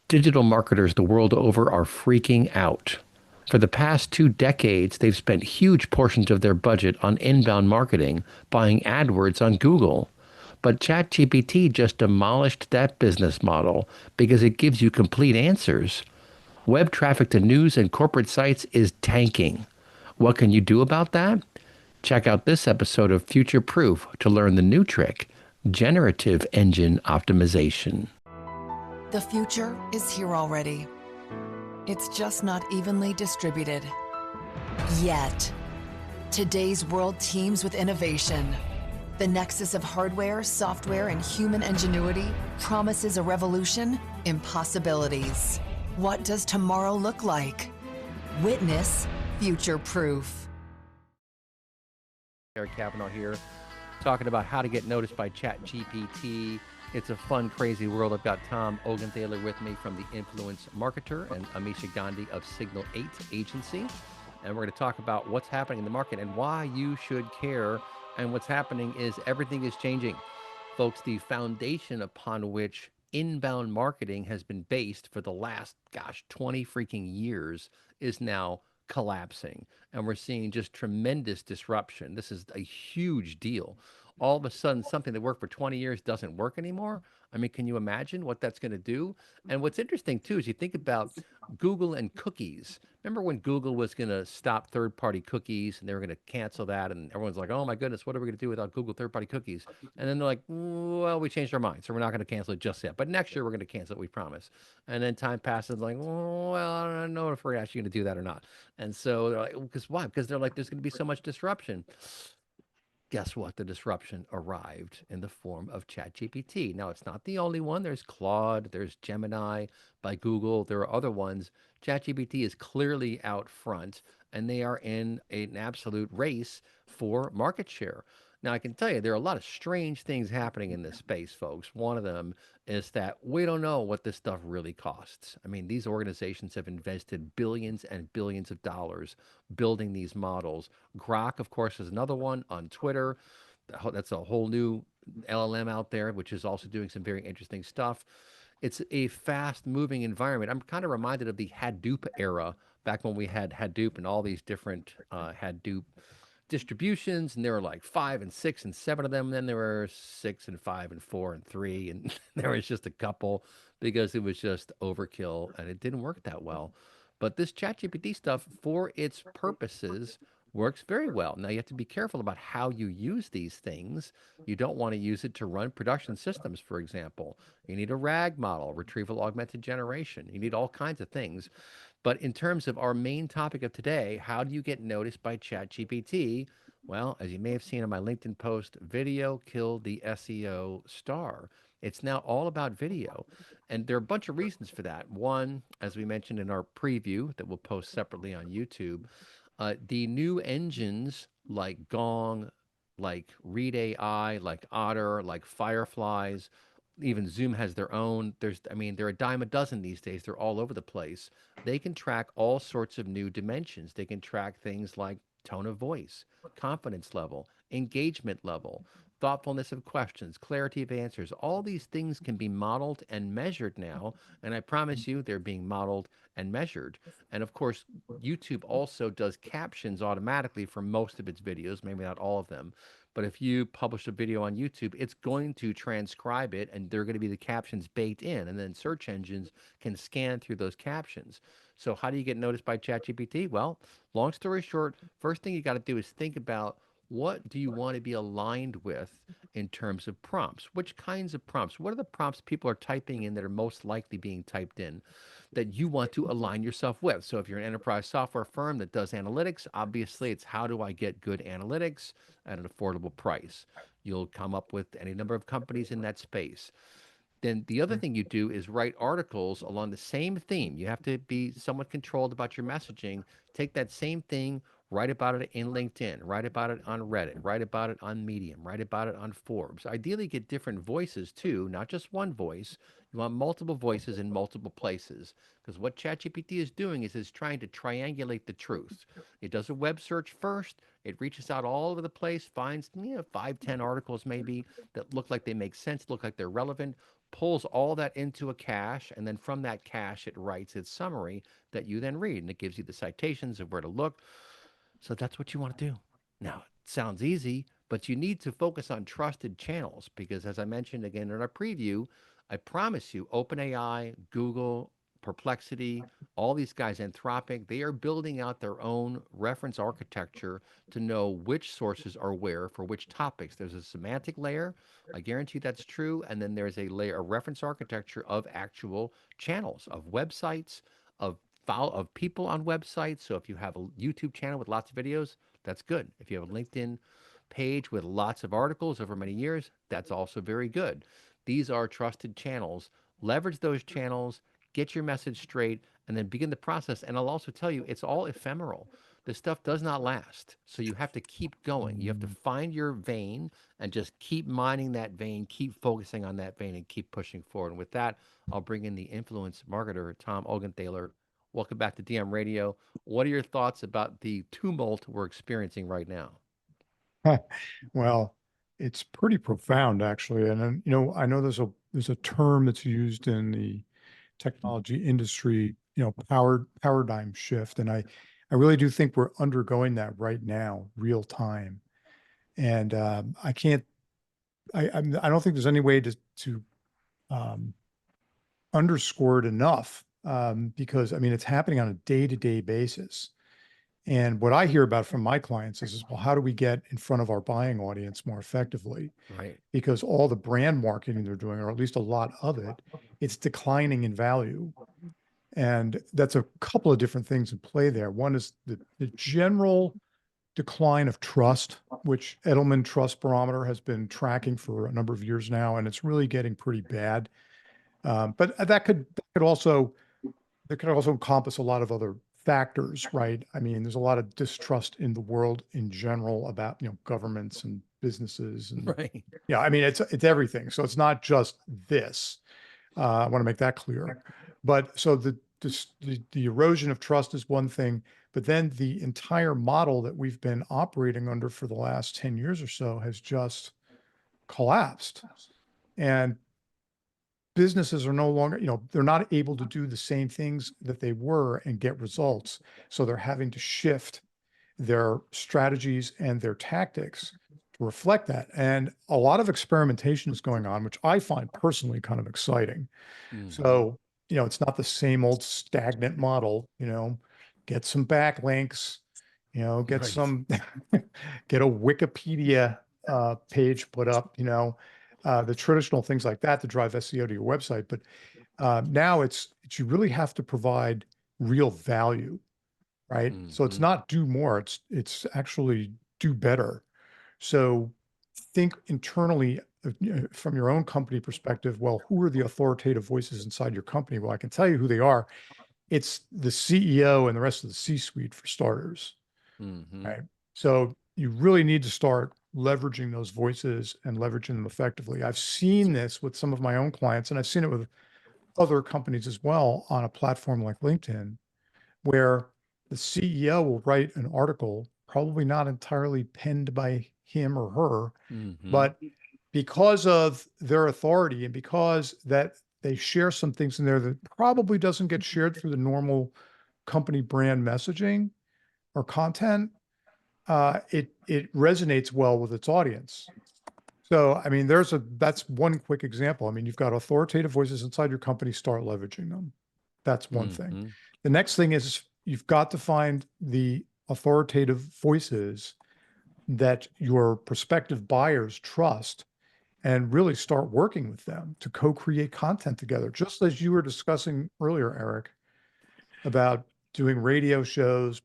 Digital marketers the world over are freaking out. For the past 2 decades, they've spent huge portions of their budget on inbound marketing, buying AdWords on Google. But ChatGPT just demolished that business model because it gives you complete answers. Web traffic to news and corporate sites is tanking. What can you do about that? Check out this episode of Future Proof to learn the new trick, generative engine optimization. The future is here already. It's just not evenly distributed. Yet. Today's world teems with innovation. The nexus of hardware, software, and human ingenuity promises a revolution in possibilities. What does tomorrow look like? Witness Future Proof. Eric Kavanaugh here, talking about how to get noticed by ChatGPT. It's a fun, crazy world. I've got Tom Ogenthaler with me from The Influence Marketer and Amisha Gandhi of Signal 8 Agency. And we're going to talk about what's happening in the market and why you should care. And what's happening is everything is changing. Folks, the foundation upon which inbound marketing has been based for the last, 20 freaking years is now collapsing. And we're seeing just tremendous disruption. This is a huge deal. All of a sudden, something that worked for 20 years doesn't work anymore. I mean, can you imagine what that's going to do? And what's interesting, too, is you think about Google and cookies. Remember when Google was going to stop third-party cookies and they were going to cancel that? And everyone's like, oh, my goodness, what are we going to do without Google third-party cookies? And then they're like, well, we changed our mind, so we're not going to cancel it just yet. But next year, we're going to cancel it, we promise. And then time passes, like, well, I don't know if we're actually going to do that or not. And so they're like, because why? Because they're like, there's going to be so much disruption. Guess what? The disruption arrived in the form of ChatGPT. Now, it's not the only one. There's Claude, there's Gemini by Google, there are other ones. ChatGPT is clearly out front, and they are in an absolute race for market share. Now, I can tell you there are a lot of strange things happening in this space, folks. One of them is that we don't know what this stuff really costs. I mean, these organizations have invested billions and billions of dollars building these models. Grok, of course, is another one on Twitter. That's a whole new LLM out there, which is also doing some very interesting stuff. It's a fast moving environment. I'm kind of reminded of the Hadoop era, back when we had Hadoop and all these different Hadoop distributions, and there were like 5 and 6 and 7 of them. And then there were 6 and 5 and 4 and 3, and there was just a couple because it was just overkill and it didn't work that well. But this ChatGPT stuff, for its purposes, works very well. Now you have to be careful about how you use these things. You don't want to use it to run production systems, for example. You need a RAG model, retrieval augmented generation. You need all kinds of things. But in terms of our main topic of today, how do you get noticed by ChatGPT? Well, as you may have seen on my LinkedIn post, video killed the SEO star. It's now all about video. And there are a bunch of reasons for that. One, as we mentioned in our preview that we'll post separately on YouTube, the new engines like Gong, like Read AI, like Otter, like Fireflies, even Zoom has their own. I mean, they're a dime a dozen these days. They're all over the place. They can track all sorts of new dimensions. They can track things like tone of voice, confidence level, engagement level, thoughtfulness of questions, clarity of answers. All these things can be modeled and measured now. And I promise you, they're being modeled and measured. And of course, YouTube also does captions automatically for most of its videos, maybe not all of them. But if you publish a video on YouTube, it's going to transcribe it and there are going to be the captions baked in. And then search engines can scan through those captions. So, how do you get noticed by ChatGPT? Well, long story short, first thing you got to do is think about what do you want to be aligned with in terms of prompts? Which kinds of prompts? What are the prompts people are typing in that are most likely being typed in that you want to align yourself with? So if you're an enterprise software firm that does analytics, obviously it's how do I get good analytics at an affordable price? You'll come up with any number of companies in that space. Then the other thing you do is write articles along the same theme. You have to be somewhat controlled about your messaging. Take that same thing, write about it in LinkedIn, write about it on Reddit, write about it on Medium, write about it on Forbes. Ideally, get different voices too, not just one voice. You want multiple voices in multiple places, because what ChatGPT is doing is it's trying to triangulate the truth. It does a web search first. It reaches out all over the place, finds 5, 10 articles maybe that look like they make sense, look like they're relevant, pulls all that into a cache, and then from that cache, it writes its summary that you then read, and it gives you the citations of where to look. So that's what you want to do. Now, it sounds easy, but you need to focus on trusted channels because, as I mentioned again in our preview, I promise you, OpenAI, Google, Perplexity, all these guys, Anthropic, they are building out their own reference architecture to know which sources are where for which topics. There's a semantic layer. I guarantee that's true. And then there's a layer, a reference architecture of actual channels, of websites, of of people on websites. So if you have a YouTube channel with lots of videos, that's good. If you have a LinkedIn page with lots of articles over many years, that's also very good. These are trusted channels. Leverage those channels, get your message straight, and then begin the process. And I'll also tell you, it's all ephemeral. This stuff does not last. So you have to keep going. You have to find your vein and just keep mining that vein, keep focusing on that vein, and keep pushing forward. And with that, I'll bring in the influence marketer, Tom Ogenthaler. Welcome back to DM Radio. What are your thoughts about the tumult we're experiencing right now? Well, it's pretty profound actually. And then, I know there's a term that's used in the technology industry, paradigm shift. And I really do think we're undergoing that right now, real time. And I can't, I don't think there's any way to um, underscore it enough, because I mean, it's happening on a day-to-day basis. And what I hear about from my clients is, well, how do we get in front of our buying audience more effectively? Right. Because all the brand marketing they're doing, or at least a lot of it, it's declining in value. And that's a couple of different things in play there. One is the general decline of trust, which Edelman Trust Barometer has been tracking for a number of years now, and it's really getting pretty bad. But that could also encompass a lot of other factors, right? I mean, there's a lot of distrust in the world in general about, governments and businesses, and Right. yeah, I mean, it's everything. So it's not just this. I want to make that clear. But so the erosion of trust is one thing, but then the entire model that we've been operating under for the last 10 years or so has just collapsed. And businesses are no longer, they're not able to do the same things that they were and get results. So they're having to shift their strategies and their tactics to reflect that. And a lot of experimentation is going on, which I find personally kind of exciting. Mhm. So, it's not the same old stagnant model, get some backlinks, get Right. some, get a Wikipedia page put up, the traditional things like that to drive SEO to your website. But now it's you really have to provide real value, right? So it's Mhm. not do more, it's actually do better. So think internally from your own company perspective. Well, who are the authoritative voices inside your company? Well, I can tell you who they are. It's the CEO and the rest of the C-suite for starters, Mhm. right? So you really need to start leveraging those voices and leveraging them effectively. I've seen this with some of my own clients, and I've seen it with other companies as well on a platform like LinkedIn, where the CEO will write an article, probably not entirely penned by him or her, Mhm. but because of their authority and because that they share some things in there that probably doesn't get shared through the normal company brand messaging or content, it resonates well with its audience. So, I mean, that's one quick example. I mean, you've got authoritative voices inside your company, start leveraging them. That's one thing. Mhm. The next thing is you've got to find the authoritative voices that your prospective buyers trust and really start working with them to co-create content together. Just as you were discussing earlier, Eric, about doing radio shows,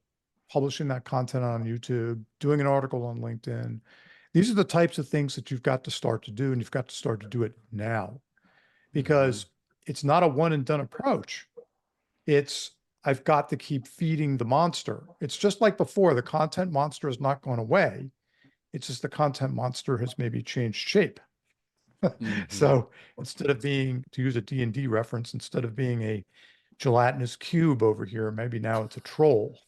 publishing that content on YouTube, doing an article on LinkedIn. These are the types of things that you've got to start to do, and you've got to start to do it now, because it's not a one and done approach. It's I've got to keep feeding the monster. It's just like before, the content monster has not gone away. It's just the content monster has maybe changed shape. Mhm. So instead of being, to use a D&D reference, instead of being a gelatinous cube over here, maybe now it's a troll.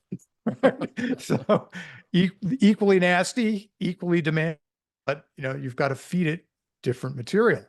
So equally nasty, equally demanding, but you've got to feed it different material.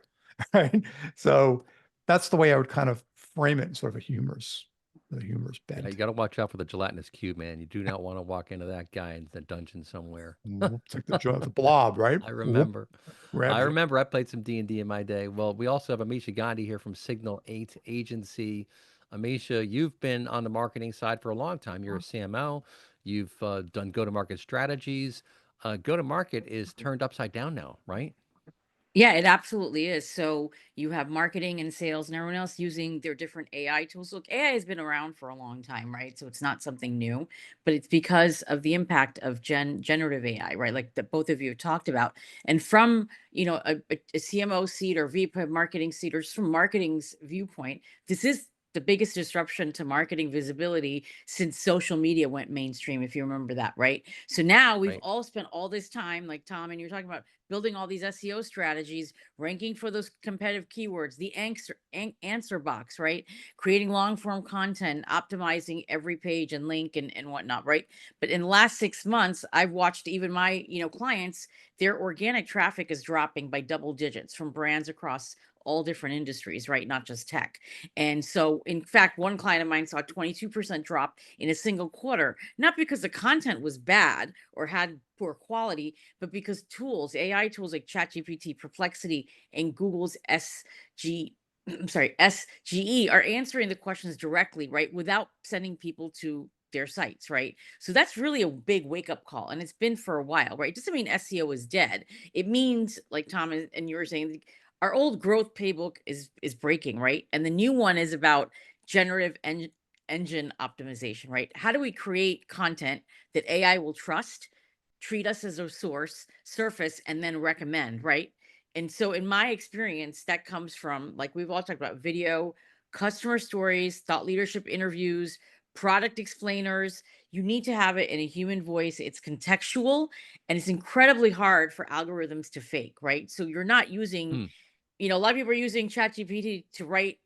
right? So that's the way I would kind of frame it in sort of a humorous Yeah, you bent. got to watch out for the gelatinous cube, man. You do not want to walk into that guy in the dungeon somewhere. It's like the blob, right? I Whoop, remember. I grabs you. remember I played some D&D in my day. Well, we also have Amisha Gandhi here from Signal 8 Agency. Amisha, you've been on the marketing side for a long time. You're a CMO. You've done go-to-market strategies. Go-to-market is turned upside down now, right? Yeah, it absolutely is. So you have marketing and sales and everyone else using their different AI tools. Look, AI has been around for a long time, right? So it's not something new, but it's because of the impact of generative AI, right? Like that both of you have talked about. And from, a CMO seat or VP marketing seat, or just from marketing's viewpoint, this is the biggest disruption to marketing visibility since social media went mainstream, if you remember that, right? So now we've Right. all spent all this time, like Tom, and you're talking about building all these SEO strategies, ranking for those competitive keywords, the answer box, right? Creating long form content, optimizing every page and link and whatnot, right? But in the last 6 months, I've watched even my, clients, their organic traffic is dropping by double digits from brands across all different industries, right? Not just tech. And so, in fact, one client of mine saw a 22% drop in a single quarter, not because the content was bad or had poor quality, but because tools, AI tools like ChatGPT, Perplexity, and Google's SGE are answering the questions directly, right? Without sending people to their sites, right? So that's really a big wake up call. And it's been for a while, right? It doesn't mean SEO is dead. It means, like Tom and you were saying, our old growth playbook is breaking, right? And the new one is about generative engine optimization, right? How do we create content that AI will trust, treat us as a source, surface, and then recommend, right? And so, in my experience, that comes from, like we've all talked about, video, customer stories, thought leadership interviews, product explainers. You need to have it in a human voice. It's contextual and it's incredibly hard for algorithms to fake, right? So, you're not using, Hmm. a lot of people are using ChatGPT to write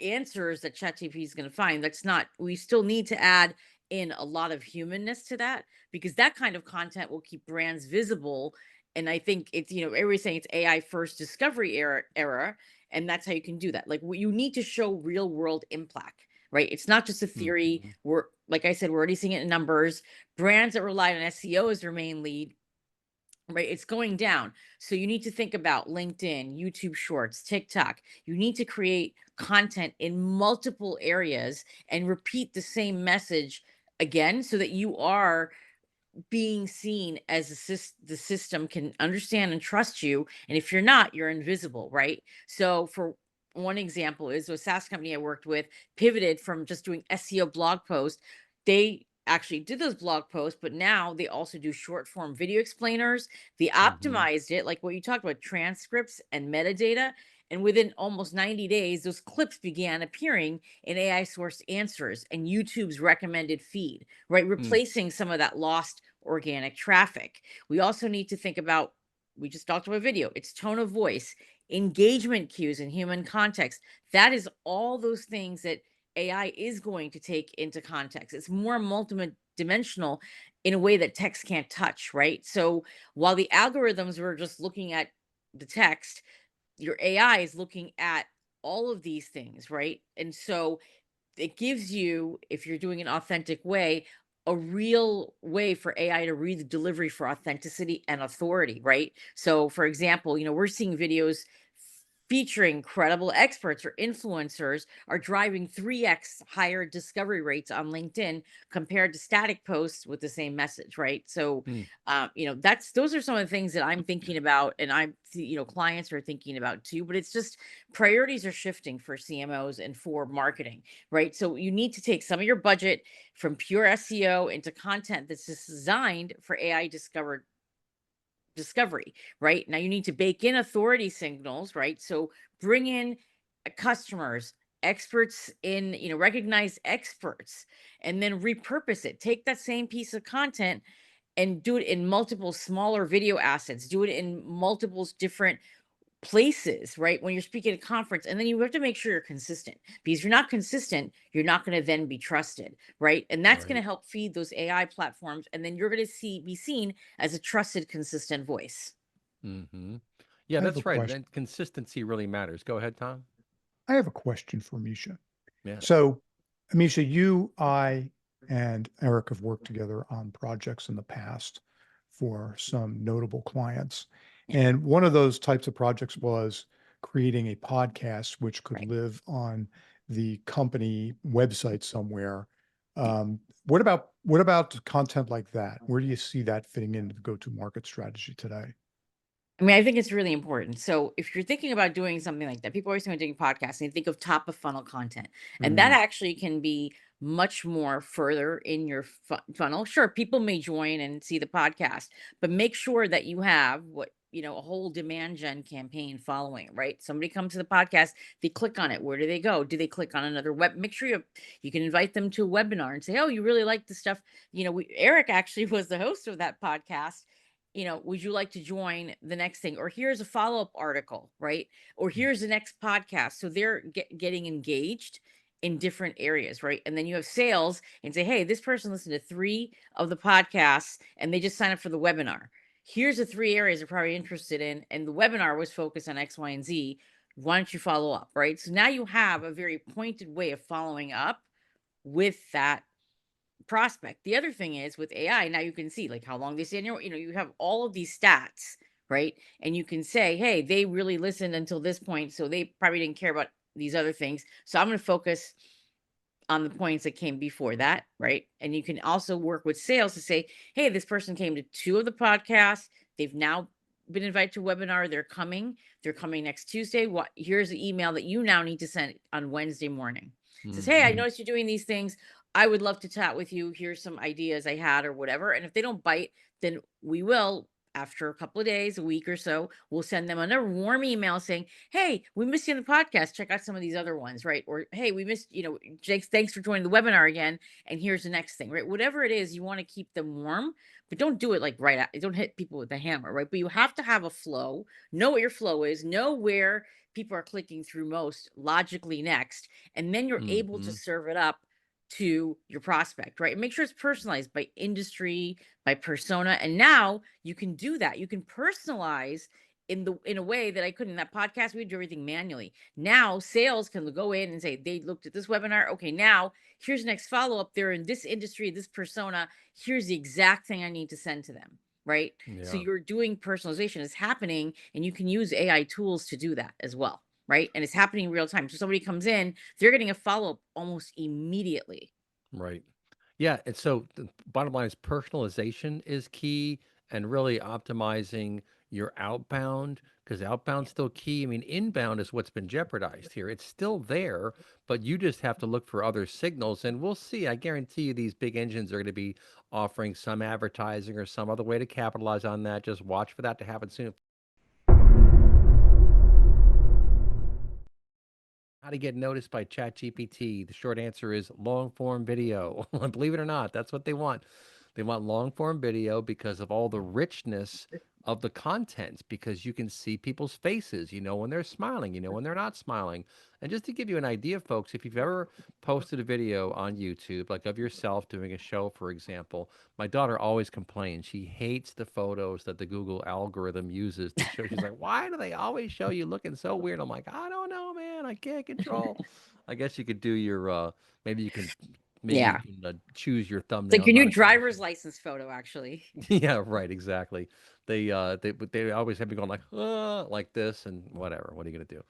answers that ChatGPT is going to find. That's not, we still need to add in a lot of humanness to that, because that kind of content will keep brands visible. And I think it's, everybody's saying it's AI first discovery era. And that's how you can do that. Like, you need to show real world impact, right? It's not just a theory. Mhm. We're, like I said, we're already seeing it in numbers. Brands that rely on SEO as their main lead, right, it's going down. So you need to think about LinkedIn, YouTube Shorts, TikTok. You need to create content in multiple areas and repeat the same message again, so that you are being seen as the system can understand and trust you. And if you're not, you're invisible, right? So for one example is a SaaS company I worked with pivoted from just doing SEO blog posts. They actually did those blog posts, but now they also do short form video explainers. They Mhm. optimized it, like what you talked about, transcripts and metadata. And within almost 90 days, those clips began appearing in AI sourced answers and YouTube's recommended feed, right? Mm. Replacing some of that lost organic traffic. We also need to think about, we just talked about video, it's tone of voice, engagement cues, and human context. That is all those things that AI is going to take into context. It's more multidimensional in a way that text can't touch, right? So while the algorithms were just looking at the text, your AI is looking at all of these things, right? And so it gives you, if you're doing an authentic way, a real way for AI to read the delivery for authenticity and authority, right? So, for example, we're seeing videos featuring credible experts or influencers are driving 3x higher discovery rates on LinkedIn compared to static posts with the same message, right? So, Mm. that's, those are some of the things that I'm thinking about, and clients are thinking about too. But it's just priorities are shifting for CMOs and for marketing, right? So you need to take some of your budget from pure SEO into content that's just designed for AI discovery, right? Now you need to bake in authority signals, right? So bring in customers, experts in, recognize experts, and then repurpose it. Take that same piece of content and do it in multiple smaller video assets, do it in multiple different places, right? When you're speaking at a conference, and then you have to make sure you're consistent, because if you're not consistent, you're not going to then be trusted, right? And that's going to Right. help feed those AI platforms, and then you're going to be seen as a trusted, consistent voice. Mhm. Yeah, I have a that's right. question. Then consistency really matters. Go ahead, Tom. I have a question for Misha. Yes. So, Misha, you, I, and Eric have worked together on projects in the past for some notable clients. Yeah. And one of those types of projects was creating a podcast which could Right. live on the company website somewhere. Yeah. What about content like that? Where do you see that fitting into the go-to-market strategy today? I mean, I think it's really important. So if you're thinking about doing something like that, people always think of doing podcasts and they think of top of funnel content. And that Mm, actually can be much more further in your funnel. Sure, people may join and see the podcast, but make sure that you have a whole demand gen campaign following, right? Somebody comes to the podcast, they click on it. Where do they go? Do they click on another web? Make sure you can invite them to a webinar and say, "Oh, you really like the stuff." Eric actually was the host of that podcast. Would you like to join the next thing? Or here's a follow up article, right? Or here's the next podcast. So they're getting engaged in different areas, right? And then you have sales and say, hey, this person listened to 3 of the podcasts and they just signed up for the webinar. Here's the 3 areas they're probably interested in. And the webinar was focused on X, Y, and Z. Why don't you follow up, right? So now you have a very pointed way of following up with that prospect. The other thing is with AI, now you can see like how long they stay in you have all of these stats, right? And you can say, hey, they really listened until this point. So they probably didn't care about these other things. So I'm going to focus on the points that came before that, right? And you can also work with sales to say, hey, this person came to 2 of the podcasts. They've now been invited to a webinar. They're coming next Tuesday. Here's the email that you now need to send on Wednesday morning. It says, hey, I Mhm. noticed you're doing these things. I would love to chat with you. Here's some ideas I had or whatever. And if they don't bite, then we will, after a couple of days, a week or so, we'll send them another warm email saying, hey, we missed you in the podcast. Check out some of these other ones, right? Or, hey, we missed, Jake, thanks for joining the webinar again. And here's the next thing, right? Whatever it is, you want to keep them warm, but don't do it like right out. Don't hit people with the hammer, right? But you have to have a flow, know what your flow is, know where people are clicking through most logically next. And then you're able to Mhm. serve it up to your prospect, right? And make sure it's personalized by industry, by persona. And now you can do that. You can personalize in a way that I couldn't. In that podcast, we do everything manually. Now sales can go in and say, they looked at this webinar. Okay, now here's the next follow-up. They're in this industry, this persona. Here's the exact thing I need to send to them. Right. So Yeah. you're doing personalization is happening, and you can use AI tools to do that as well. Right. And it's happening in real time. So somebody comes in, they're getting a follow-up almost immediately. Right. Yeah, and so the bottom line is personalization is key and really optimizing your outbound because outbound's still key. I mean, inbound is what's been jeopardized here. It's still there, but you just have to look for other signals and we'll see. I guarantee you these big engines are going to be offering some advertising or some other way to capitalize on that. Just watch for that to happen soon. How to get noticed by ChatGPT? The short answer is long form video. Believe it or not, that's what they want. They want long form video because of all the richness of the content, because you can see people's faces. You know when they're smiling, you know when they're not smiling. And just to give you an idea, folks, if you've ever posted a video on YouTube, like of yourself doing a show, for example, my daughter always complains. She hates the photos that the Google algorithm uses to show. She's like, why do they always show you looking so weird? I'm like, I don't know, man. I can't control. I guess you could do your, maybe you can, maybe you Yeah. can choose your It's like thumbnails your on new occasion. driver's license photo, actually. Yeah, right, exactly. They always have me going like this and whatever. What are you gonna do?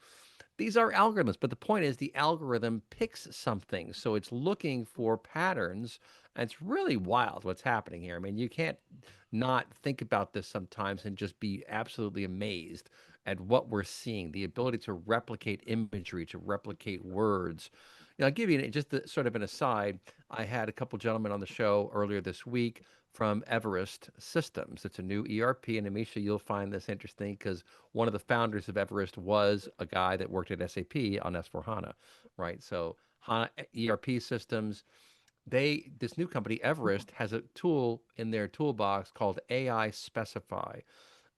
These are algorithms, but the point is the algorithm picks something, so it's looking for patterns, and it's really wild what's happening here. I mean, you can't not think about this sometimes and just be absolutely amazed at what we're seeing, the ability to replicate imagery, to replicate words. I'll give you sort of an aside. I had a couple gentlemen on the show earlier this week from Everest Systems. It's a new ERP, and Amisha, you'll find this interesting because one of the founders of Everest was a guy that worked at SAP on S/4HANA, right? So HANA ERP systems, this new company, Everest, has a tool in their toolbox called AI Specify.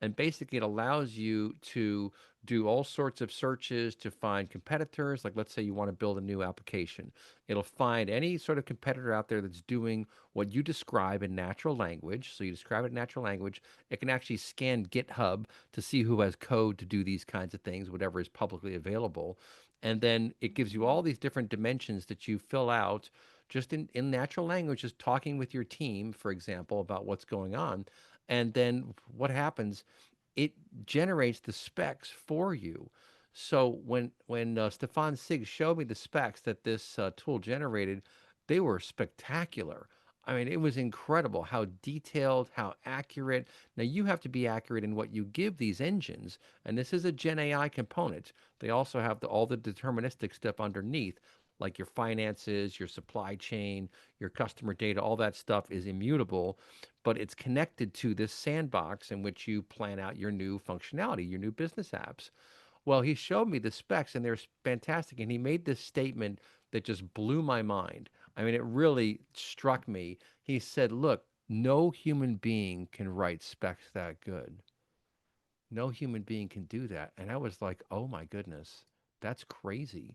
And basically, it allows you to do all sorts of searches to find competitors. Like, let's say you want to build a new application, it'll find any sort of competitor out there that's doing what you describe in natural language. So you describe it in natural language. It can actually scan GitHub to see who has code to do these kinds of things, whatever is publicly available. And then it gives you all these different dimensions that you fill out just in natural language, just talking with your team, for example, about what's going on. And then what happens, it generates the specs for you. So when Stefan Sigg showed me the specs that this tool generated, they were spectacular. I mean, it was incredible how detailed, how accurate. Now you have to be accurate in what you give these engines, and this is a Gen AI component. They also have all the deterministic stuff underneath, like your finances, your supply chain, your customer data. All that stuff is immutable, but it's connected to this sandbox in which you plan out your new functionality, your new business apps. Well, he showed me the specs and they're fantastic. And he made this statement that just blew my mind. I mean, it really struck me. He said, look, no human being can write specs that good. No human being can do that. And I was like, oh my goodness, that's crazy.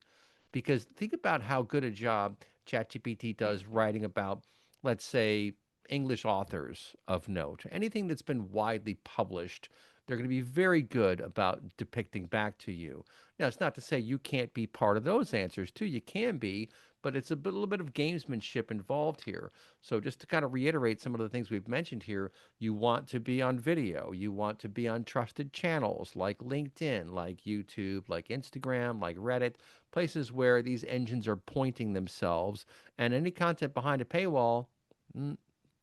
Because think about how good a job ChatGPT does writing about, let's say, English authors of note. Anything that's been widely published, they're going to be very good about depicting back to you. Now, it's not to say you can't be part of those answers too. You can be, but it's little bit of gamesmanship involved here. So just to kind of reiterate some of the things we've mentioned here, you want to be on video. You want to be on trusted channels like LinkedIn, like YouTube, like Instagram, like Reddit, places where these engines are pointing themselves. And any content behind a paywall,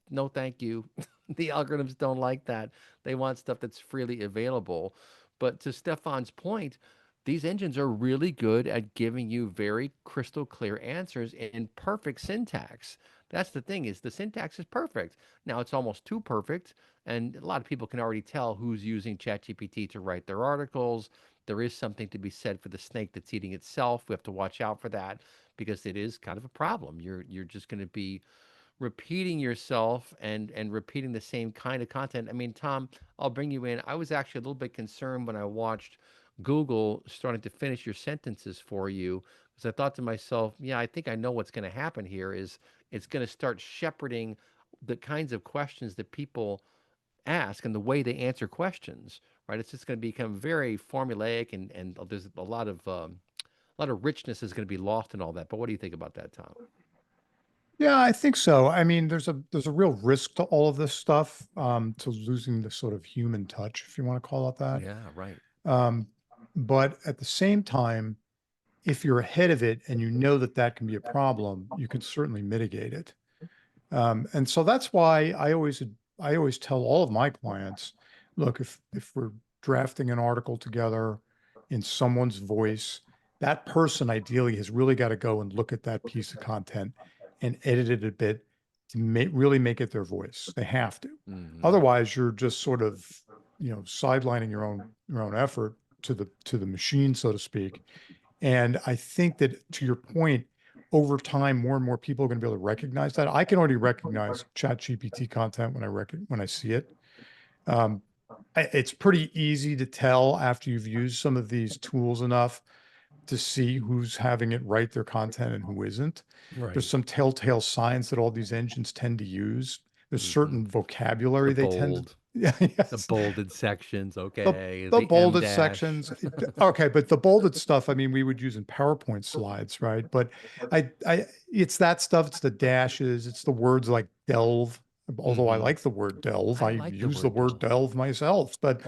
no, thank you. The algorithms don't like that. They want stuff that's freely available. But to Stefan's point, these engines are really good at giving you very crystal clear answers in perfect syntax. That's the thing, is the syntax is perfect. Now it's almost too perfect, and a lot of people can already tell who's using ChatGPT to write their articles. There is something to be said for the snake that's eating itself. We have to watch out for that because it is kind of a problem. You're just going to be repeating yourself and repeating the same kind of content. I mean, Tom, I'll bring you in. I was actually a little bit concerned when I watched Google starting to finish your sentences for you, because I thought to myself, yeah, I think I know what's going to happen here is it's going to start shepherding the kinds of questions that people ask and the way they answer questions, right? It's just going to become very formulaic, and there's a lot of richness is going to be lost in all that. But what do you think about that, Tom? Yeah, I think so. I mean, there's a real risk to all of this stuff, to losing the sort of human touch, if you want to call it that. Yeah, right. Um, but at the same time, if you're ahead of it and you know that that can be a problem, you can certainly mitigate it. And so that's why I always tell all of my clients, look, if we're drafting an article together in someone's voice, that person ideally has really got to go and look at that piece of content and edit it a bit to really make it their voice. They have to. Hmm. Otherwise, you're just sort of, sidelining your own effort to the machine, so to speak. And I think that, to your point, over time, more and more people are going to be able to recognize that. I can already recognize ChatGPT content when I see it. It's pretty easy to tell after you've used some of these tools enough to see who's having it write their content and who isn't. Right. There's some telltale signs that all these engines tend to use. There's Mhm. certain vocabulary The they tend to. bold, Yeah, the yes. bolded sections, The, okay, the the M bolded dash. sections. Okay, but the bolded stuff, I mean, we would use in PowerPoint slides, right? But it's that stuff. It's the dashes. It's the words like delve. Although I Mhm. like the word delve, I I like the use the word word delve. delve myself. But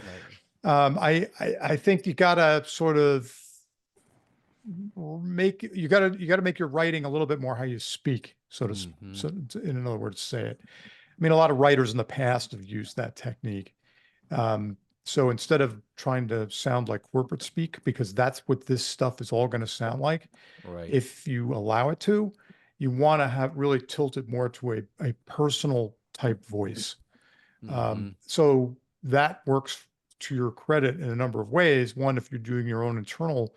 Right. I think you gotta sort of you gotta make your writing a little bit more how you speak, Mhm. in other words, say it. I mean, a lot of writers in the past have used that technique. So instead of trying to sound like corporate speak, because that's what this stuff is all going to sound like, Right. if you allow it to, you want to have really tilted more to a personal type voice. Mhm. So that works to your credit in a number of ways. One, if you're doing your own internal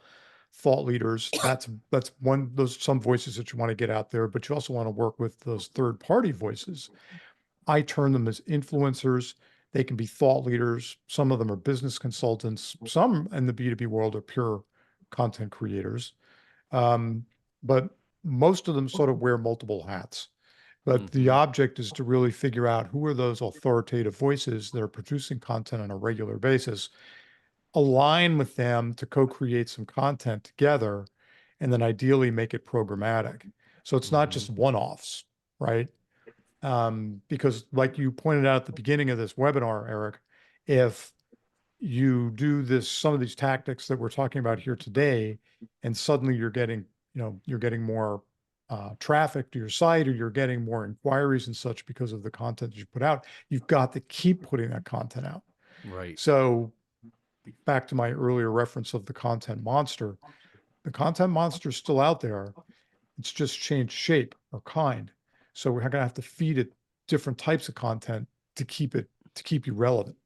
thought leaders, that's one, those some voices that you want to get out there, but you also want to work with those third party voices. I term them as influencers They can be thought leaders. Some of them are business consultants. Some in the B2B world are pure content creators. But most of them sort of wear multiple hats. But the Mhm. object is to really figure out who are those authoritative voices that are producing content on a regular basis, align with them to co-create some content together, and then ideally make it programmatic. So it's not just Mhm. one-offs, right? Because like you pointed out at the beginning of this webinar, Eric, if you do some of these tactics that we're talking about here today, and suddenly you're getting, you're getting more traffic to your site, or you're getting more inquiries and such because of the content you put out, you've got to keep putting that content out. Right. So back to my earlier reference of the content monster, the content monster is still out there. It's just changed shape or kind. So we're going to have to feed it different types of content to keep you relevant.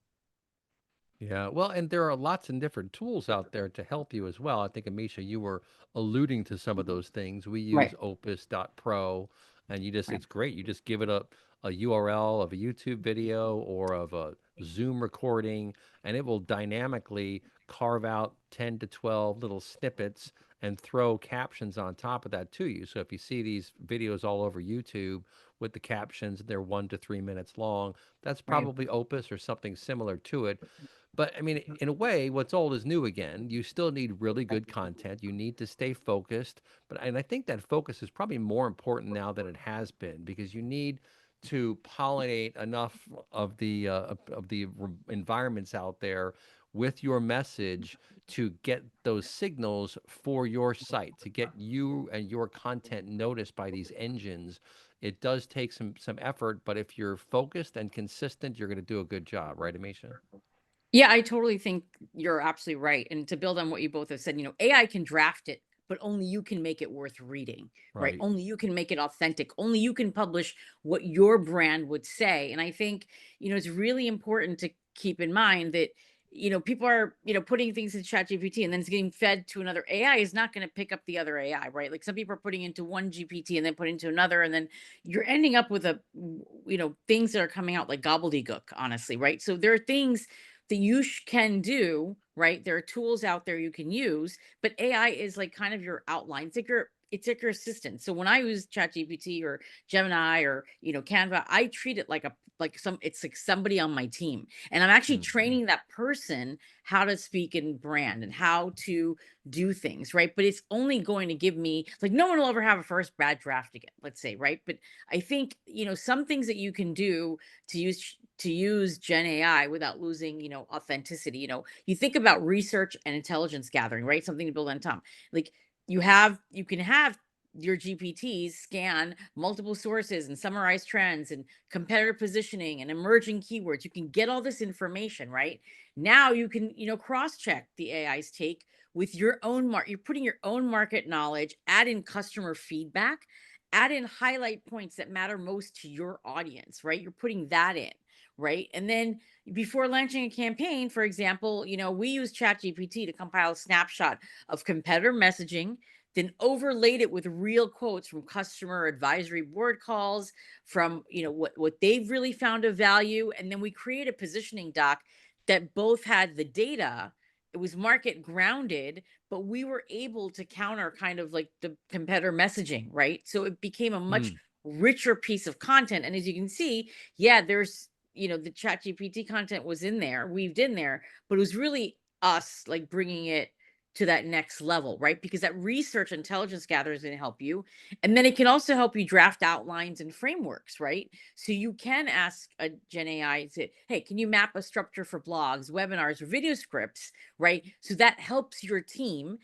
Yeah. Well, and there are lots and different tools out there to help you as well. I think, Amisha, you were alluding to some of those things. We use Right. Opus.pro, and Right. it's great. You just give it a URL of a YouTube video or of a Zoom recording, and it will dynamically carve out 10 to 12 little snippets and throw captions on top of that to you. So if you see these videos all over YouTube with the captions, they're 1 to 3 minutes long. That's Right. probably Opus or something similar to it. But I mean, in a way, what's old is new again. You still need really good content. You need to stay focused. And I think that focus is probably more important now than it has been, because you need to pollinate enough of the environments out there with your message to get those signals for your site, to get you and your content noticed by these engines. It does take some effort, but if you're focused and consistent, you're going to do a good job, right, Amisha? Yeah, I totally think you're absolutely right. And to build on what you both have said, AI can draft it, but only you can make it worth reading, right? Right. Only you can make it authentic. Only you can publish what your brand would say. And I think, it's really important to keep in mind that, people are, putting things in ChatGPT and then it's getting fed to another AI is not going to pick up the other AI, right? Like some people are putting into one GPT and then put into another, and then you're ending up with things that are coming out like gobbledygook, honestly, right? So there are things that you can do, right? There are tools out there you can use, but AI is like kind of your outline. It's like your assistant. So when I use ChatGPT or Gemini or Canva, I treat it it's like somebody on my team. And I'm actually Mhm. training that person how to speak in brand and how to do things, right? But it's only going to give me, like, no one will ever have a first bad draft again, let's say, right? But I think, some things that you can do to use Gen AI without losing, authenticity. You think about research and intelligence gathering, right? Something to build on top. Like you can have your GPTs scan multiple sources and summarize trends and competitor positioning and emerging keywords. You can get all this information, right? Now you can, cross-check the AI's take with your own market. You're putting your own market knowledge, add in customer feedback, add in highlight points that matter most to your audience, right? You're putting that in, right? And then before launching a campaign, for example, we use ChatGPT to compile a snapshot of competitor messaging, then overlaid it with real quotes from customer advisory board calls, from what they've really found of value, and then we create a positioning doc that both had the data. It was market grounded, but we were able to counter kind of like the competitor messaging, right? So it became a much Mm. richer piece of content. And as you can see, yeah, there's the chat GPT content was in there, weaved in there, but it was really us like bringing it to that next level, right? Because that research intelligence gather is going to help you. And then it can also help you draft outlines and frameworks, right? So you can ask a Gen AI, say, hey, can you map a structure for blogs, webinars, or video scripts, right? So that helps your team